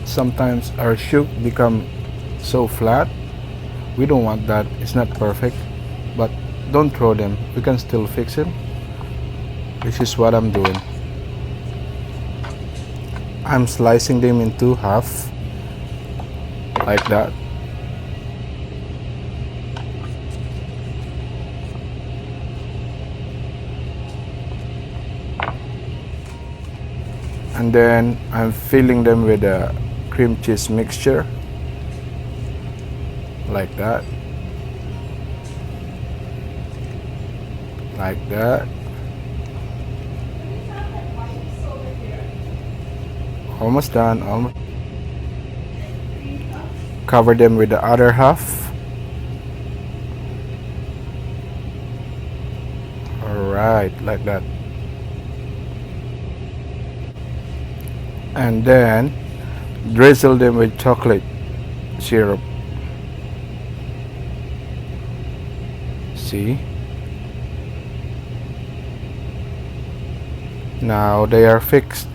sometimes our choux become so flat. We don't want that. It's not perfect, but don't throw them. We can still fix it. This is what I'm doing. I'm slicing them into half like that. And then I'm filling them with a cream cheese mixture like that, like that. Almost done. Almost. Cover them with the other half. Alright, like that. And then drizzle them with chocolate syrup. See? Now they are fixed.